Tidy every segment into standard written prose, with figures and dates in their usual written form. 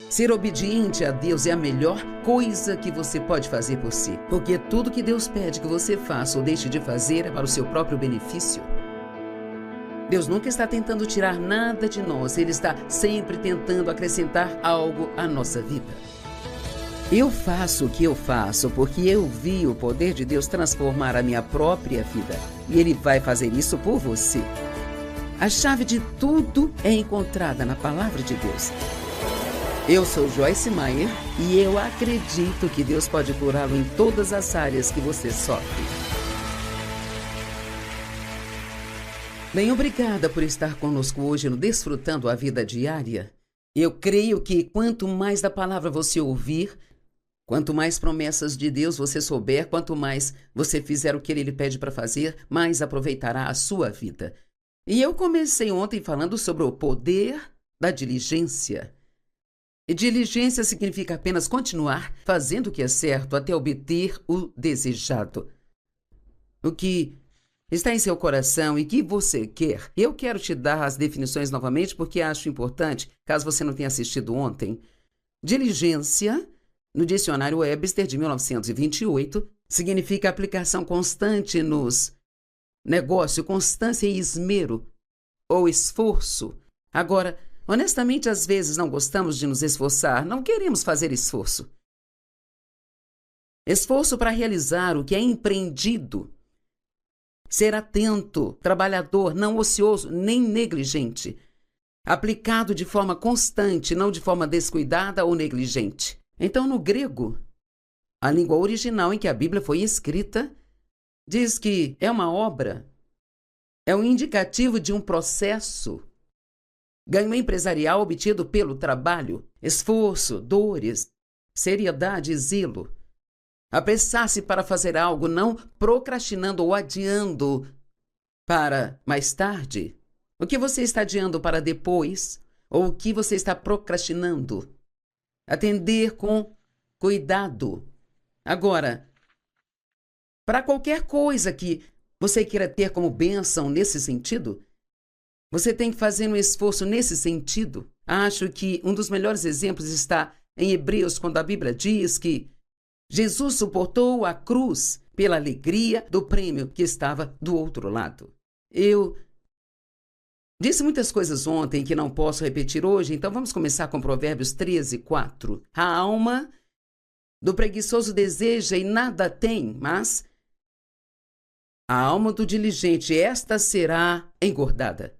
Ser obediente a Deus é a melhor coisa que você pode fazer por si, porque tudo que Deus pede que você faça ou deixe de fazer é para o seu próprio benefício. Deus nunca está tentando tirar nada de nós, Ele está sempre tentando acrescentar algo à nossa vida. Eu faço o que eu faço porque eu vi o poder de Deus transformar a minha própria vida, e Ele vai fazer isso por você. A chave de tudo é encontrada na Palavra de Deus. Eu sou Joyce Meyer e eu acredito que Deus pode curá-lo em todas as áreas que você sofre. Bem, obrigada por estar conosco hoje no Desfrutando a Vida Diária. Eu creio que quanto mais da palavra você ouvir, quanto mais promessas de Deus você souber, quanto mais você fizer o que Ele lhe pede para fazer, mais aproveitará a sua vida. E eu comecei ontem falando sobre o poder da diligência. E diligência significa apenas continuar fazendo o que é certo até obter o desejado. O que está em seu coração e que você quer. Eu quero te dar as definições novamente porque acho importante, caso você não tenha assistido ontem. Diligência, no dicionário Webster de 1928, significa aplicação constante nos negócios, constância e esmero ou esforço. Agora, honestamente, às vezes não gostamos de nos esforçar, não queremos fazer esforço. Esforço para realizar o que é empreendido. Ser atento, trabalhador, não ocioso, nem negligente. Aplicado de forma constante, não de forma descuidada ou negligente. Então, no grego, a língua original em que a Bíblia foi escrita, diz que é uma obra, é um indicativo de um processo. Ganho empresarial obtido pelo trabalho, esforço, dores, seriedade e zelo. Apressar-se para fazer algo, não procrastinando ou adiando para mais tarde. O que você está adiando para depois, ou o que você está procrastinando. Atender com cuidado. Agora, para qualquer coisa que você queira ter como bênção nesse sentido, você tem que fazer um esforço nesse sentido. Acho que um dos melhores exemplos está em Hebreus, quando a Bíblia diz que Jesus suportou a cruz pela alegria do prêmio que estava do outro lado. Eu disse muitas coisas ontem que não posso repetir hoje, então vamos começar com Provérbios 13:4. A alma do preguiçoso deseja e nada tem, mas a alma do diligente, esta será engordada.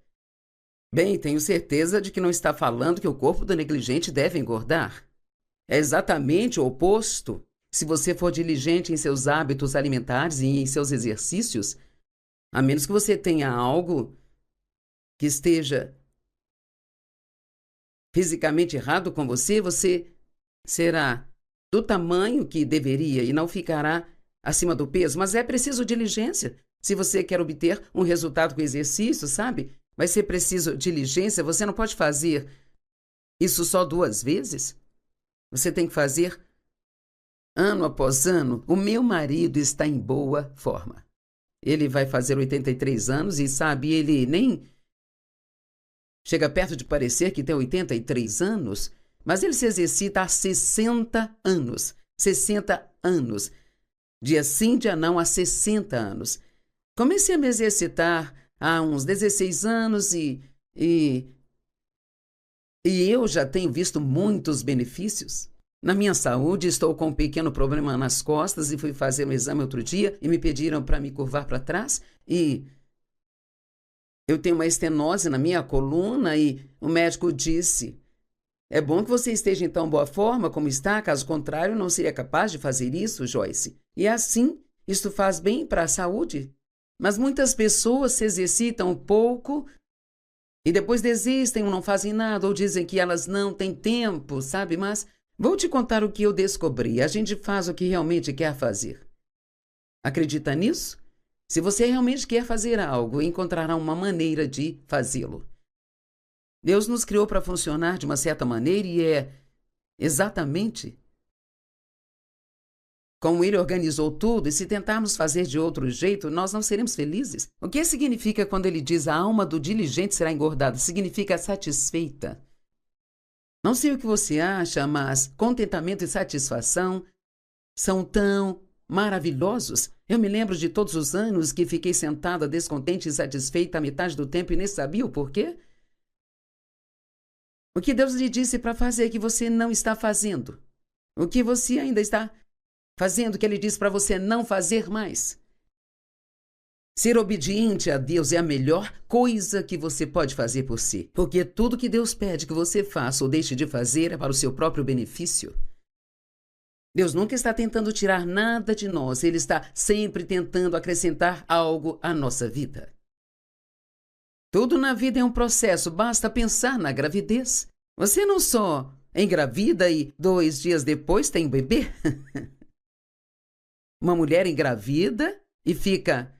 Bem, tenho certeza de que não está falando que o corpo do negligente deve engordar. É exatamente o oposto. Se você for diligente em seus hábitos alimentares e em seus exercícios, a menos que você tenha algo que esteja fisicamente errado com você, você será do tamanho que deveria e não ficará acima do peso. Mas é preciso diligência. Se você quer obter um resultado com exercício, sabe? Vai ser preciso diligência. Você não pode fazer isso só 2 vezes. Você tem que fazer ano após ano. O meu marido está em boa forma. Ele vai fazer 83 anos e, sabe, ele nem chega perto de parecer que tem 83 anos, mas ele se exercita há 60 anos. 60 anos. Dia sim, dia não, há 60 anos. Comecei a me exercitar há uns 16 anos e eu já tenho visto muitos benefícios. Na minha saúde, estou com um pequeno problema nas costas e fui fazer um exame outro dia e me pediram para me curvar para trás e eu tenho uma estenose na minha coluna e o médico disse: é bom que você esteja em tão boa forma como está, caso contrário não seria capaz de fazer isso, Joyce. E assim, isto faz bem para a saúde. Mas muitas pessoas se exercitam um pouco e depois desistem ou não fazem nada ou dizem que elas não têm tempo, sabe? Mas vou te contar o que eu descobri. A gente faz o que realmente quer fazer. Acredita nisso? Se você realmente quer fazer algo, encontrará uma maneira de fazê-lo. Deus nos criou para funcionar de uma certa maneira e é exatamente como Ele organizou tudo, e se tentarmos fazer de outro jeito, nós não seremos felizes. O que significa quando Ele diz a alma do diligente será engordada? Significa satisfeita. Não sei o que você acha, mas contentamento e satisfação são tão maravilhosos. Eu me lembro de todos os anos que fiquei sentada, descontente e insatisfeita a metade do tempo e nem sabia o porquê. O que Deus lhe disse para fazer que você não está fazendo. O que você ainda está fazendo que Ele disse para você não fazer mais. Ser obediente a Deus é a melhor coisa que você pode fazer por si. Porque tudo que Deus pede que você faça ou deixe de fazer é para o seu próprio benefício. Deus nunca está tentando tirar nada de nós. Ele está sempre tentando acrescentar algo à nossa vida. Tudo na vida é um processo. Basta pensar na gravidez. Você não só engravida e 2 dias depois tem um bebê. Uma mulher engravida e fica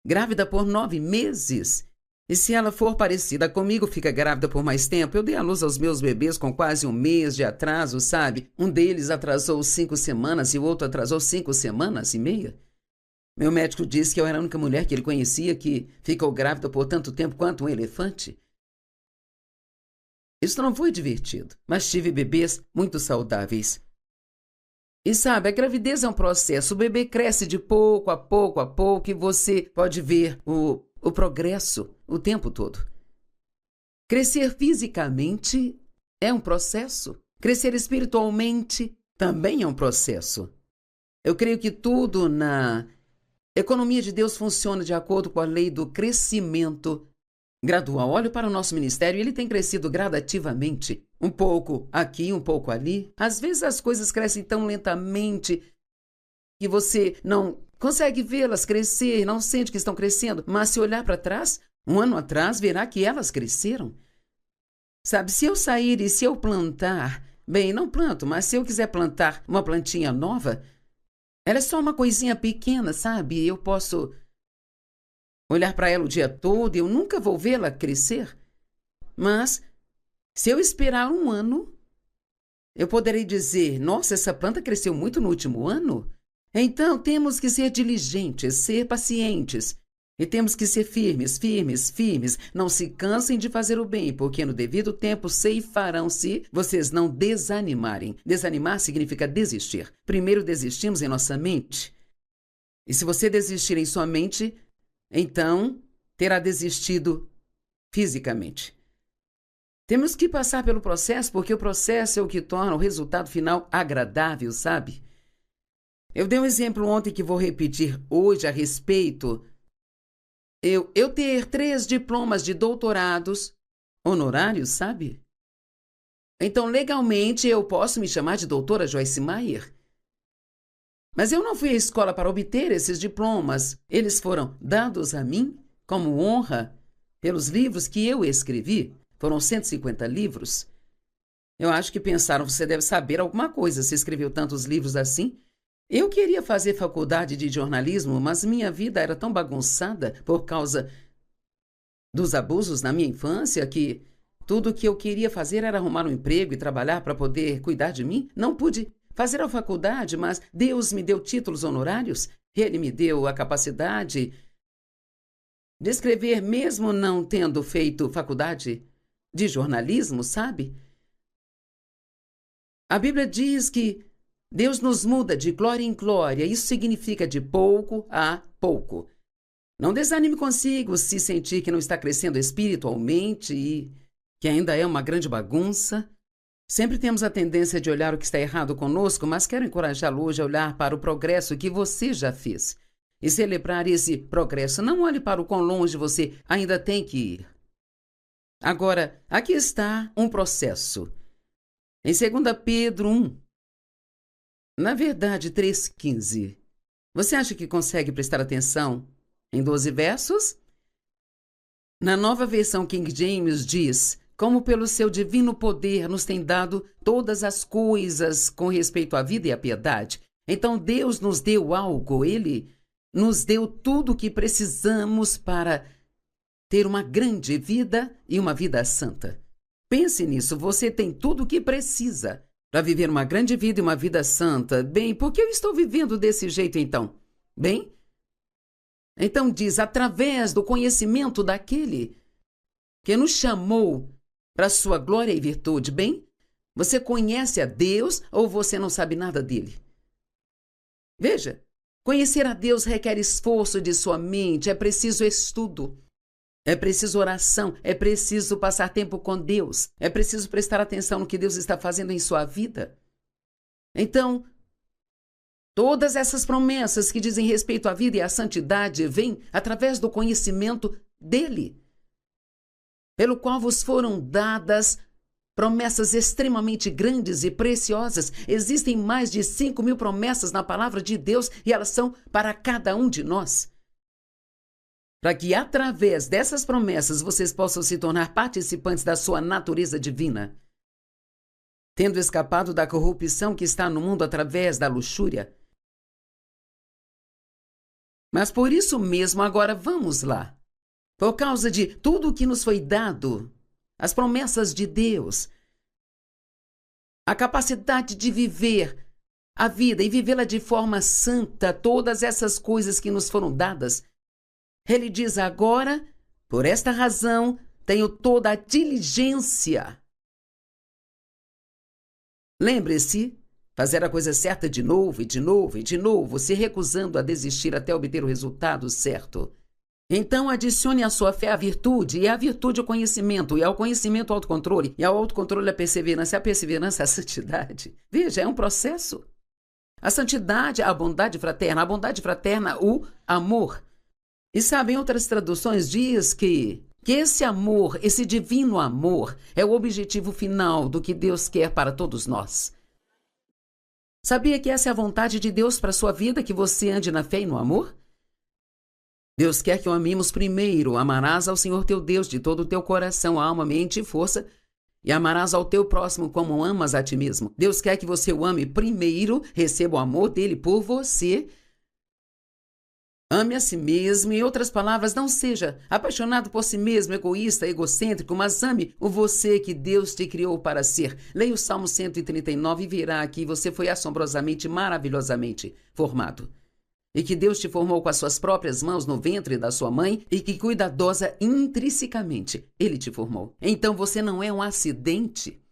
grávida por 9 meses. E se ela for parecida comigo, fica grávida por mais tempo. Eu dei à luz aos meus bebês com quase 1 mês de atraso, sabe? Um deles atrasou 5 semanas e o outro atrasou 5 semanas e meia. Meu médico disse que eu era a única mulher que ele conhecia que ficou grávida por tanto tempo quanto um elefante. Isso não foi divertido, mas tive bebês muito saudáveis. E sabe, a gravidez é um processo. O bebê cresce de pouco a pouco e você pode ver o progresso o tempo todo. Crescer fisicamente é um processo. Crescer espiritualmente também é um processo. Eu creio que tudo na economia de Deus funciona de acordo com a lei do crescimento gradual. Olho para o nosso ministério, ele tem crescido gradativamente. Um pouco aqui, um pouco ali. Às vezes as coisas crescem tão lentamente que você não consegue vê-las crescer, não sente que estão crescendo. Mas se olhar para trás, 1 ano atrás, verá que elas cresceram. Sabe, se eu sair e se eu plantar, bem, não planto, mas se eu quiser plantar uma plantinha nova, ela é só uma coisinha pequena, sabe? Eu posso olhar para ela o dia todo e eu nunca vou vê-la crescer. Mas se eu esperar 1 ano, eu poderei dizer, nossa, essa planta cresceu muito no último ano. Então temos que ser diligentes, ser pacientes. E temos que ser firmes. Não se cansem de fazer o bem, porque no devido tempo ceifarão se vocês não desanimarem. Desanimar significa desistir. Primeiro desistimos em nossa mente. E se você desistir em sua mente, então terá desistido fisicamente. Temos que passar pelo processo, porque o processo é o que torna o resultado final agradável, sabe? Eu dei um exemplo ontem que vou repetir hoje a respeito. Eu ter 3 diplomas de doutorados honorários, sabe? Então, legalmente, eu posso me chamar de doutora Joyce Meyer. Mas eu não fui à escola para obter esses diplomas. Eles foram dados a mim como honra pelos livros que eu escrevi. Foram 150 livros. Eu acho que pensaram, você deve saber alguma coisa se escreveu tantos livros assim. Eu queria fazer faculdade de jornalismo, mas minha vida era tão bagunçada por causa dos abusos na minha infância que tudo o que eu queria fazer era arrumar um emprego e trabalhar para poder cuidar de mim. Não pude fazer a faculdade, mas Deus me deu títulos honorários. Ele me deu a capacidade de escrever mesmo não tendo feito faculdade de jornalismo, sabe? A Bíblia diz que Deus nos muda de glória em glória. Isso significa de pouco a pouco. Não desanime consigo se sentir que não está crescendo espiritualmente e que ainda é uma grande bagunça. Sempre temos a tendência de olhar o que está errado conosco, mas quero encorajá-lo hoje a olhar para o progresso que você já fez e celebrar esse progresso. Não olhe para o quão longe você ainda tem que ir. Agora, aqui está um processo. Em 2 Pedro 1, na verdade 3,15, você acha que consegue prestar atenção em 12 versos? Na nova versão King James diz, como pelo seu divino poder nos tem dado todas as coisas com respeito à vida e à piedade. Então Deus nos deu algo, Ele nos deu tudo o que precisamos para ter uma grande vida e uma vida santa. Pense nisso, você tem tudo o que precisa para viver uma grande vida e uma vida santa. Bem, por que eu estou vivendo desse jeito então? Bem, então diz, através do conhecimento daquele que nos chamou para sua glória e virtude. Bem, Você conhece a Deus ou você não sabe nada dele? Veja, conhecer a Deus requer esforço de sua mente, é preciso estudo, é preciso oração, é preciso passar tempo com Deus, é preciso prestar atenção no que Deus está fazendo em sua vida. Então, todas essas promessas que dizem respeito à vida e à santidade vêm através do conhecimento dele, pelo qual vos foram dadas promessas extremamente grandes e preciosas. Existem mais de 5.000 promessas na palavra de Deus e elas são para cada um de nós. Para que através dessas promessas vocês possam se tornar participantes da sua natureza divina, tendo escapado da corrupção que está no mundo através da luxúria. Mas por isso mesmo, agora vamos lá. Por causa de tudo o que nos foi dado, as promessas de Deus, a capacidade de viver a vida e vivê-la de forma santa, todas essas coisas que nos foram dadas, ele diz agora, por esta razão, tenho toda a diligência. Lembre-se, fazer a coisa certa de novo e de novo e de novo, se recusando a desistir até obter o resultado certo. Então adicione à sua fé a virtude, e à virtude o conhecimento, e ao conhecimento o autocontrole, e ao autocontrole a perseverança, e à perseverança a santidade. Veja, é um processo. A santidade, a bondade fraterna, o amor. E sabe, em outras traduções diz que esse amor, esse divino amor, é o objetivo final do que Deus quer para todos nós. Sabia que essa é a vontade de Deus para a sua vida, que você ande na fé e no amor? Deus quer que o amemos primeiro. Amarás ao Senhor teu Deus de todo o teu coração, alma, mente e força, e amarás ao teu próximo como amas a ti mesmo. Deus quer que você o ame primeiro, receba o amor dele por você, ame a si mesmo. Em outras palavras, não seja apaixonado por si mesmo, egoísta, egocêntrico, mas ame o você que Deus te criou para ser. Leia o Salmo 139 e verá que você foi assombrosamente, maravilhosamente formado. E que Deus te formou com as suas próprias mãos no ventre da sua mãe e que cuidadosa intrinsecamente Ele te formou. Então você não é um acidente.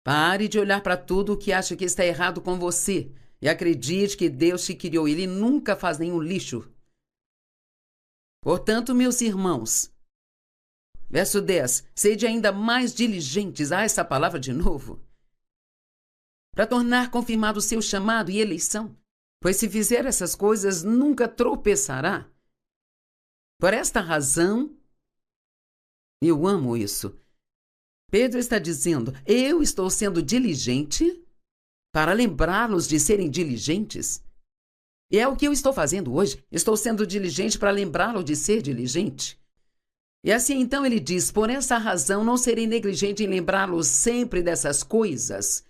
Pare de olhar para tudo o que acha que está errado com você e acredite que Deus te criou. Ele nunca faz nenhum lixo. Portanto, meus irmãos, verso 10, sede ainda mais diligentes, essa palavra de novo, para tornar confirmado o seu chamado e eleição. Pois se fizer essas coisas, nunca tropeçará. Por esta razão, eu amo isso. Pedro está dizendo, eu estou sendo diligente para lembrá-los de serem diligentes. E é o que eu estou fazendo hoje. Estou sendo diligente para lembrá-lo de ser diligente. E assim então ele diz, por essa razão não serei negligente em lembrá-los sempre dessas coisas.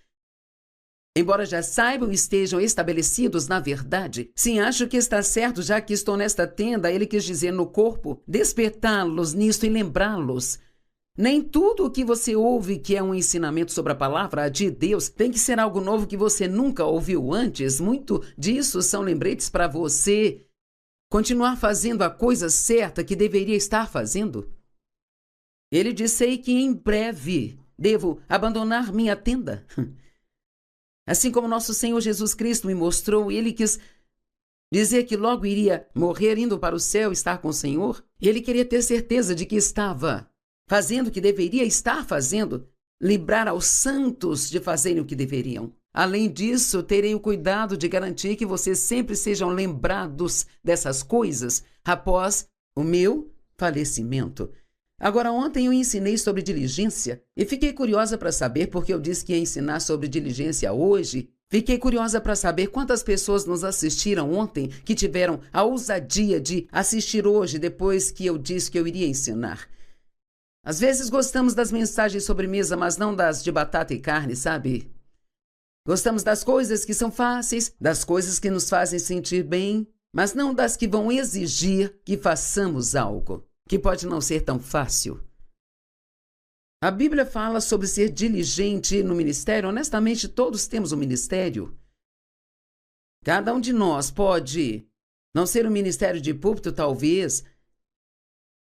Embora já saibam e estejam estabelecidos na verdade, sim, acho que está certo, já que estou nesta tenda, ele quis dizer no corpo, despertá-los nisto e lembrá-los. Nem tudo o que você ouve que é um ensinamento sobre a palavra de Deus tem que ser algo novo que você nunca ouviu antes. Muito disso são lembretes para você continuar fazendo a coisa certa que deveria estar fazendo. Ele disse que em breve devo abandonar minha tenda. Assim como nosso Senhor Jesus Cristo me mostrou, ele quis dizer que logo iria morrer indo para o céu, estar com o Senhor. E ele queria ter certeza de que estava fazendo o que deveria estar fazendo, livrar aos santos de fazerem o que deveriam. Além disso, terei o cuidado de garantir que vocês sempre sejam lembrados dessas coisas após o meu falecimento. Agora, ontem eu ensinei sobre diligência e fiquei curiosa para saber, porque eu disse que ia ensinar sobre diligência hoje. Fiquei curiosa para saber quantas pessoas nos assistiram ontem que tiveram a ousadia de assistir hoje, depois que eu disse que eu iria ensinar. Às vezes gostamos das mensagens sobre mesa, mas não das de batata e carne, sabe? Gostamos das coisas que são fáceis, das coisas que nos fazem sentir bem, mas não das que vão exigir que façamos algo que pode não ser tão fácil. A Bíblia fala sobre ser diligente no ministério. Honestamente, todos temos um ministério. Cada um de nós pode não ser um ministério de púlpito, talvez.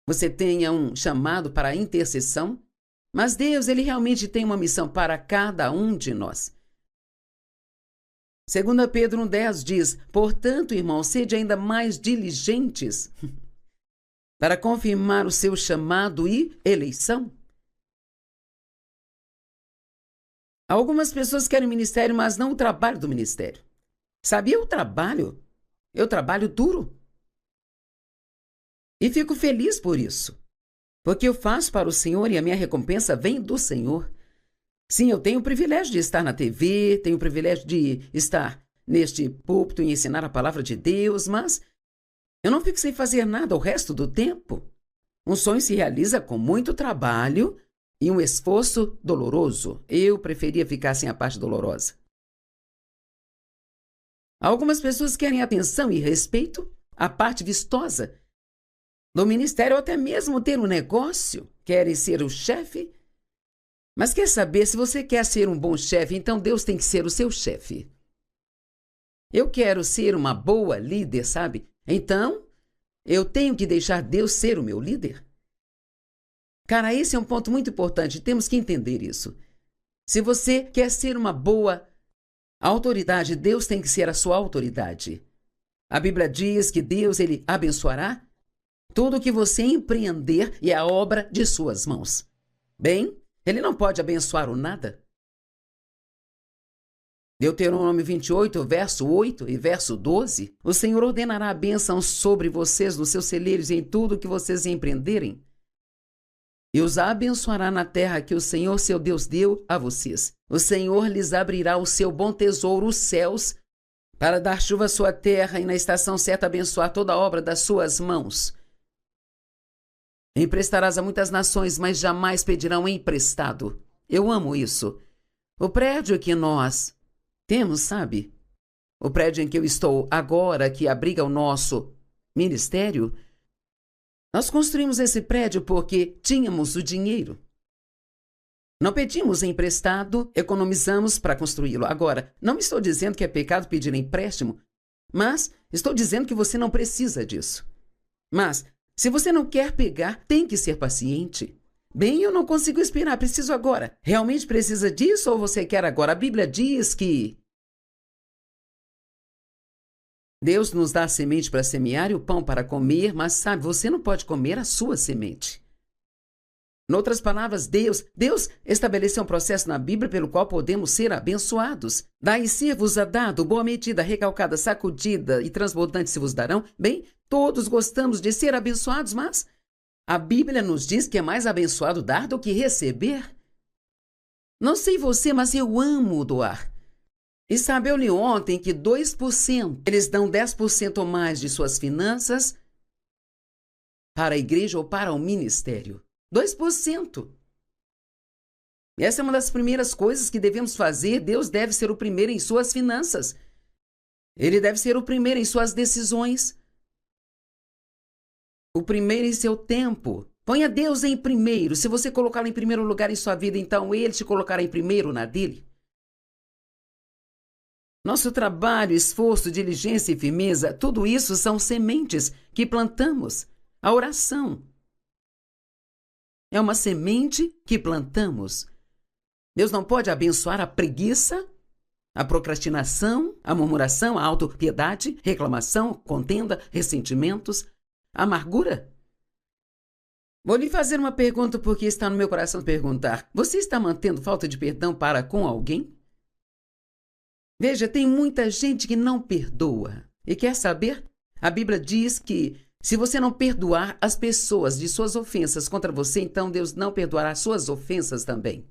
Você tenha um chamado para a intercessão, Mas Deus, Ele realmente tem uma missão para cada um de nós. 2 Pedro 1,10 diz: portanto, irmãos, sede ainda mais diligentes para confirmar o seu chamado e eleição. Algumas pessoas querem ministério, mas não o trabalho do ministério. Sabe, eu trabalho duro. E fico feliz por isso, porque eu faço para o Senhor e a minha recompensa vem do Senhor. Sim, eu tenho o privilégio de estar na TV, tenho o privilégio de estar neste púlpito e ensinar a palavra de Deus, mas eu não fico sem fazer nada o resto do tempo. Um sonho se realiza com muito trabalho e um esforço doloroso. Eu preferia ficar sem a parte dolorosa. Algumas pessoas querem atenção e respeito, a parte vistosa do ministério, ou até mesmo ter um negócio, querem ser o chefe. Mas quer saber, se você quer ser um bom chefe, então Deus tem que ser o seu chefe. Eu quero ser uma boa líder, sabe? Então, eu tenho que deixar Deus ser o meu líder. Cara, esse é um ponto muito importante, temos que entender isso. Se você quer ser uma boa autoridade, Deus tem que ser a sua autoridade. A Bíblia diz que Deus, Ele abençoará tudo que você empreender e a obra de suas mãos. Bem, Ele não pode abençoar o nada. Deuteronômio 28, verso 8 e verso 12. O Senhor ordenará a bênção sobre vocês nos seus celeiros e em tudo que vocês empreenderem. E os abençoará na terra que o Senhor, seu Deus, deu a vocês. O Senhor lhes abrirá o seu bom tesouro, os céus, para dar chuva à sua terra e na estação certa abençoar toda a obra das suas mãos. Emprestarás a muitas nações, mas jamais pedirão emprestado. Eu amo isso. O prédio que nós temos, sabe? O prédio em que eu estou agora, que abriga o nosso ministério, nós construímos esse prédio porque tínhamos o dinheiro. Não pedimos emprestado, economizamos para construí-lo. Agora, não estou dizendo que é pecado pedir empréstimo, mas estou dizendo que você não precisa disso. Mas, se você não quer pegar, tem que ser paciente. Bem, eu não consigo esperar, preciso agora. Realmente precisa disso ou você quer agora? A Bíblia diz que Deus nos dá a semente para semear e o pão para comer, mas sabe, você não pode comer a sua semente. Em outras palavras, Deus estabeleceu um processo na Bíblia pelo qual podemos ser abençoados. Daí ser-vos-á dado, boa medida, recalcada, sacudida e transbordante se vos darão. Bem, todos gostamos de ser abençoados, mas a Bíblia nos diz que é mais abençoado dar do que receber. Não sei você, mas eu amo doar. E sabe, eu li ontem que 2%, eles dão 10% ou mais de suas finanças para a igreja ou para o ministério. 2%. E essa é uma das primeiras coisas que devemos fazer. Deus deve ser o primeiro em suas finanças. Ele deve ser o primeiro em suas decisões. O primeiro em seu tempo. Ponha Deus em primeiro. Se você colocá-lo em primeiro lugar em sua vida, então Ele te colocará em primeiro na dele. Nosso trabalho, esforço, diligência e firmeza, tudo isso são sementes que plantamos. A oração é uma semente que plantamos. Deus não pode abençoar a preguiça, a procrastinação, a murmuração, a autopiedade, reclamação, contenda, ressentimentos, a amargura. Vou lhe fazer uma pergunta porque está no meu coração perguntar. Você está mantendo falta de perdão para com alguém? Veja, tem muita gente que não perdoa. E quer saber? A Bíblia diz que se você não perdoar as pessoas de suas ofensas contra você, então Deus não perdoará suas ofensas também.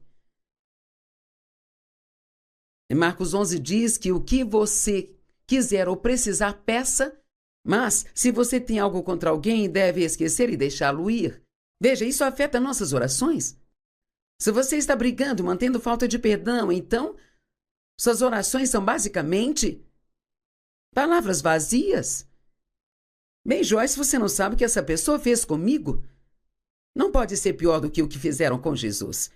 Em Marcos 11 diz que o que você quiser ou precisar, peça, mas se você tem algo contra alguém, deve esquecer e deixá-lo ir. Veja, isso afeta nossas orações. Se você está brigando, mantendo falta de perdão, então suas orações são basicamente palavras vazias. Bem, Joyce, você não sabe o que essa pessoa fez comigo? Não pode ser pior do que o que fizeram com Jesus.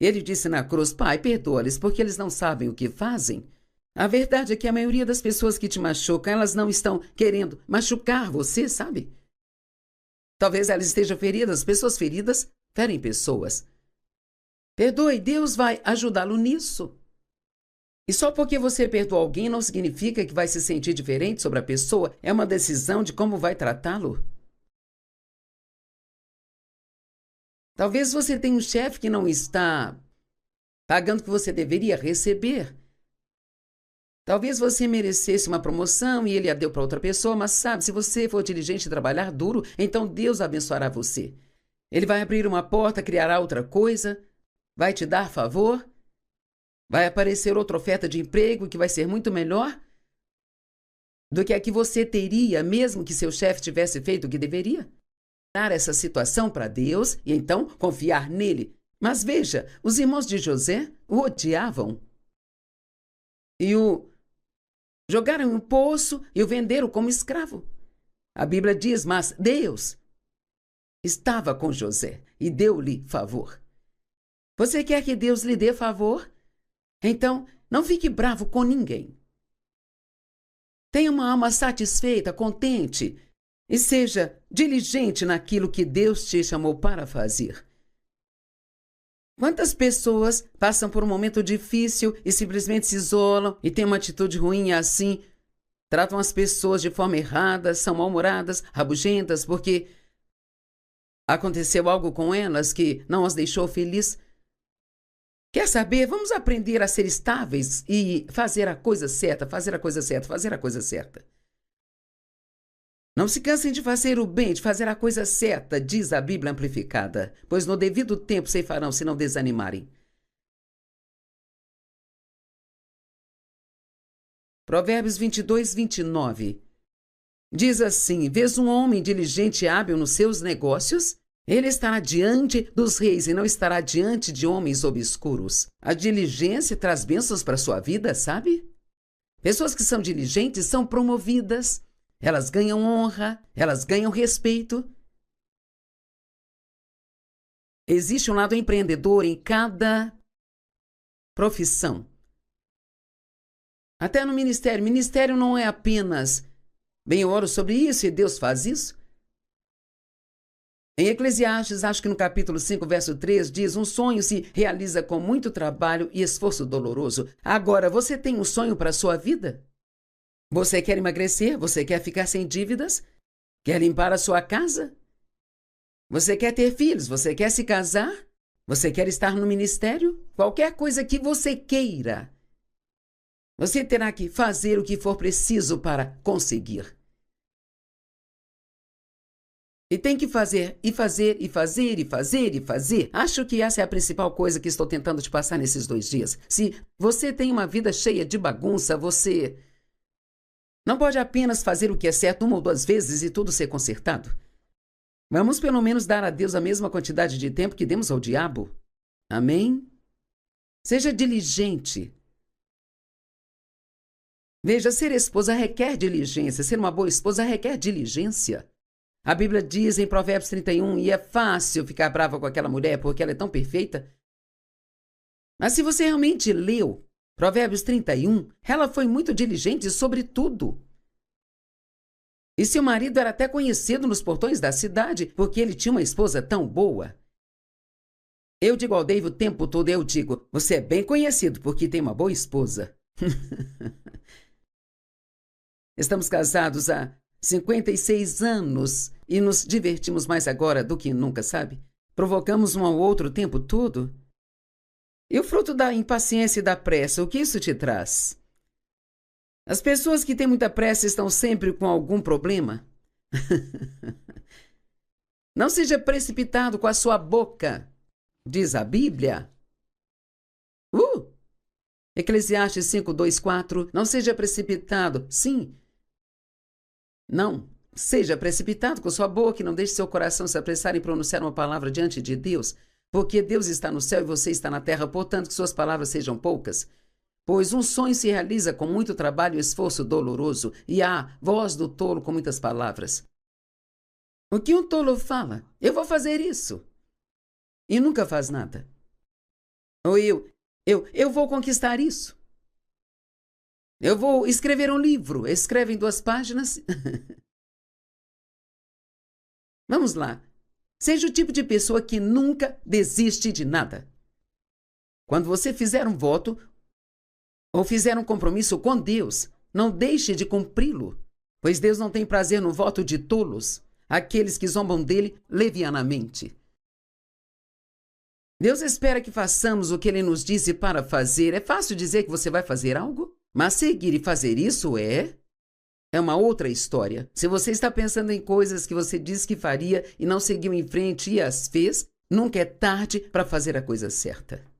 Ele disse na cruz: Pai, perdoa-lhes, porque eles não sabem o que fazem. A verdade é que a maioria das pessoas que te machucam, elas não estão querendo machucar você, sabe? Talvez elas estejam feridas. Pessoas feridas ferem pessoas. Perdoe, Deus vai ajudá-lo nisso. E só porque você perdoa alguém não significa que vai se sentir diferente sobre a pessoa. É uma decisão de como vai tratá-lo. Talvez você tenha um chefe que não está pagando o que você deveria receber. Talvez você merecesse uma promoção e ele a deu para outra pessoa, mas sabe, se você for diligente e trabalhar duro, então Deus abençoará você. Ele vai abrir uma porta, criará outra coisa, vai te dar favor, vai aparecer outra oferta de emprego que vai ser muito melhor do que a que você teria, mesmo que seu chefe tivesse feito o que deveria. Dar essa situação para Deus e então confiar nele. Mas veja, os irmãos de José o odiavam e o jogaram em um poço e o venderam como escravo. A Bíblia diz, mas Deus estava com José e deu-lhe favor. Você quer que Deus lhe dê favor? Então, não fique bravo com ninguém. Tenha uma alma satisfeita, contente e seja diligente naquilo que Deus te chamou para fazer. Quantas pessoas passam por um momento difícil e simplesmente se isolam e têm uma atitude ruim e assim tratam as pessoas de forma errada, são mal-humoradas, rabugentas, porque aconteceu algo com elas que não as deixou felizes? Quer saber? Vamos aprender a ser estáveis e fazer a coisa certa, fazer a coisa certa, fazer a coisa certa. Não se cansem de fazer o bem, de fazer a coisa certa, diz a Bíblia amplificada, pois no devido tempo ceifarão se não desanimarem. Provérbios 22, 29. Diz assim, vês um homem diligente e hábil nos seus negócios? Ele estará diante dos reis e não estará diante de homens obscuros. A diligência traz bênçãos para a sua vida, sabe? Pessoas que são diligentes são promovidas. Elas ganham honra, elas ganham respeito. Existe um lado empreendedor em cada profissão. Até no ministério. Ministério não é apenas, bem, eu oro sobre isso e Deus faz isso. Em Eclesiastes, acho que no capítulo 5, verso 3, diz, um sonho se realiza com muito trabalho e esforço doloroso. Agora, você tem um sonho para a sua vida? Você quer emagrecer? Você quer ficar sem dívidas? Quer limpar a sua casa? Você quer ter filhos? Você quer se casar? Você quer estar no ministério? Qualquer coisa que você queira, você terá que fazer o que for preciso para conseguir. E tem que fazer, e fazer, e fazer, e fazer, e fazer. Acho que essa é a principal coisa que estou tentando te passar nesses 2 dias. Se você tem uma vida cheia de bagunça, você não pode apenas fazer o que é certo 1 ou 2 vezes e tudo ser consertado. Vamos pelo menos dar a Deus a mesma quantidade de tempo que demos ao diabo. Amém? Seja diligente. Veja, ser esposa requer diligência. Ser uma boa esposa requer diligência. A Bíblia diz em Provérbios 31, e é fácil ficar brava com aquela mulher porque ela é tão perfeita. Mas se você realmente leu Provérbios 31, ela foi muito diligente sobre tudo. E seu marido era até conhecido nos portões da cidade porque ele tinha uma esposa tão boa. Eu digo ao Dave o tempo todo, eu digo, você é bem conhecido porque tem uma boa esposa. Estamos casados há 56 anos e nos divertimos mais agora do que nunca, sabe? Provocamos um ao outro o tempo todo. E o fruto da impaciência e da pressa, o que isso te traz? As pessoas que têm muita pressa estão sempre com algum problema. Não seja precipitado com a sua boca, diz a Bíblia. Eclesiastes 5, 2, 4. Não seja precipitado. Sim. Não. Seja precipitado com sua boca e não deixe seu coração se apressar em pronunciar uma palavra diante de Deus, porque Deus está no céu e você está na terra, portanto que suas palavras sejam poucas. Pois um sonho se realiza com muito trabalho e esforço doloroso, e há voz do tolo com muitas palavras. O que um tolo fala? Eu vou fazer isso. E nunca faz nada. Ou eu vou conquistar isso. Eu vou escrever um livro. Escreve em 2 páginas. Vamos lá. Seja o tipo de pessoa que nunca desiste de nada. Quando você fizer um voto ou fizer um compromisso com Deus, não deixe de cumpri-lo, pois Deus não tem prazer no voto de tolos, aqueles que zombam dele levianamente. Deus espera que façamos o que Ele nos disse para fazer. É fácil dizer que você vai fazer algo, mas seguir e fazer isso é uma outra história. Se você está pensando em coisas que você disse que faria e não seguiu em frente e as fez, nunca é tarde para fazer a coisa certa.